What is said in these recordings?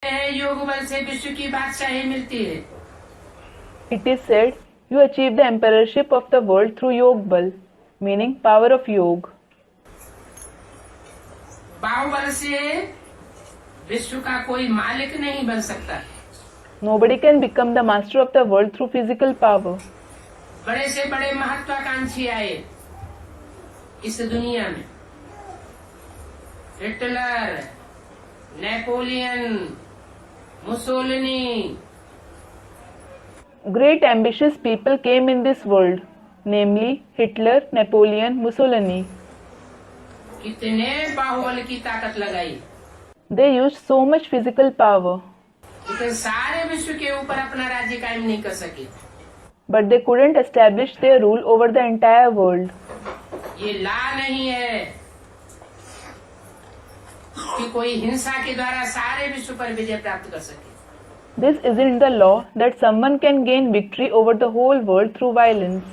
योग बल से विश्व की बादशाही मिलती है। It is said, you achieve the emperorship of the world through Yog Bal, meaning power of Yog. बाहुबल से विश्व का कोई मालिक नहीं बन सकता। Nobody can become the master of the world through physical power. बड़े से बड़े महत्वाकांक्षी आए इस दुनिया में, Hitler, Napoleon, Mussolini. Great ambitious people came in this world, namely Hitler, Napoleon, Mussolini. कितने बाहुबल की ताकत लगाई, They used so much physical power, लेकिन सारे विश्व के ऊपर अपना राज्य कायम नहीं कर सके। but they couldn't establish their rule over the entire world. ये ला नहीं है कि कोई हिंसा के द्वारा सारे विश्व पर विजय प्राप्त कर सके। This isn't the law that someone can gain victory over the whole world through violence.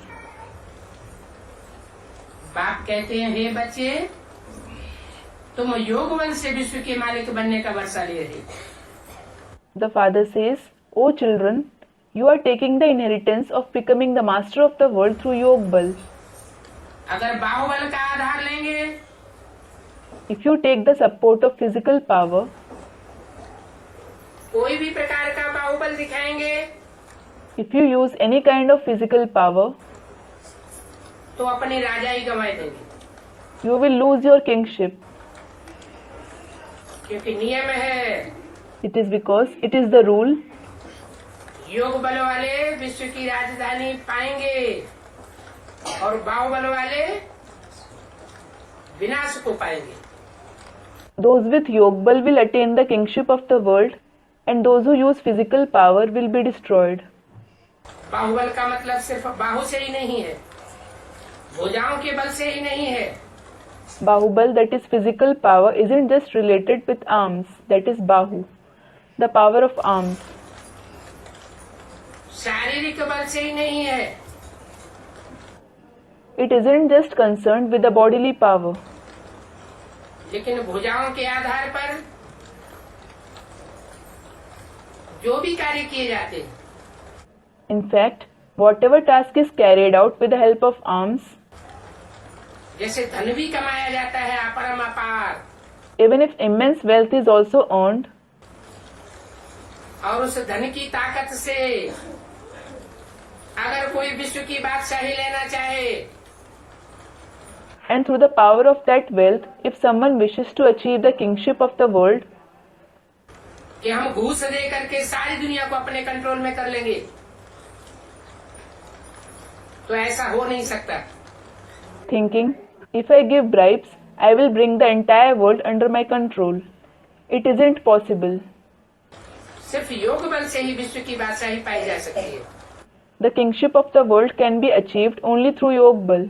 बाप कहते हैं, हे बच्चे, तुम योग बल से विश्व के मालिक बनने का वर्षा ले रहे हो। The father says, O children, you are taking the inheritance of becoming the master of the world through Yog Bal. अगर बाहुबल का आधार लेंगे, If you take the support of physical power, कोई भी प्रकार का बाहुबल दिखाएंगे, if you use any kind of physical power, तो अपनी राजाई गंवाए देंगे। you will lose your kingship. क्योंकि नियम है, It is because it is the rule. योग बल वाले विश्व की राजधानी पाएंगे और बाहुबल वाले विनाश को पाएंगे। Those with Yog Bal will attain the kingship of the world, and those who use physical power will be destroyed. बाहुबल का मतलब सिर्फ बाहु से ही नहीं है, भुजाओं के बल से ही नहीं है। Bahubal, that is physical power, isn't just related with arms, that is Bahu, the power of arms. शारीरिक बल से ही नहीं है, It isn't just concerned with the bodily power, लेकिन भुजाओं के आधार पर जो भी कार्य किए जाते हैं, in fact, whatever task is carried out with the help of arms, जैसे धन भी कमाया जाता है अपरम अपार, even if immense wealth is also earned, और उस धन की ताकत से अगर कोई विश्व की बादशाही लेना चाहे, and through the power of that wealth, if someone wishes to achieve the kingship of the world, कि हम घूस दे करके सारी दुनिया को अपने कंट्रोल में कर लेंगे, तो ऐसा हो नहीं सकता। thinking, if I give bribes, I will bring the entire world under my control. It isn't possible. सिर्फ योग बल से ही विश्व की बादशाही पाई जा सकती है। The kingship of the world can be achieved only through Yog Bal.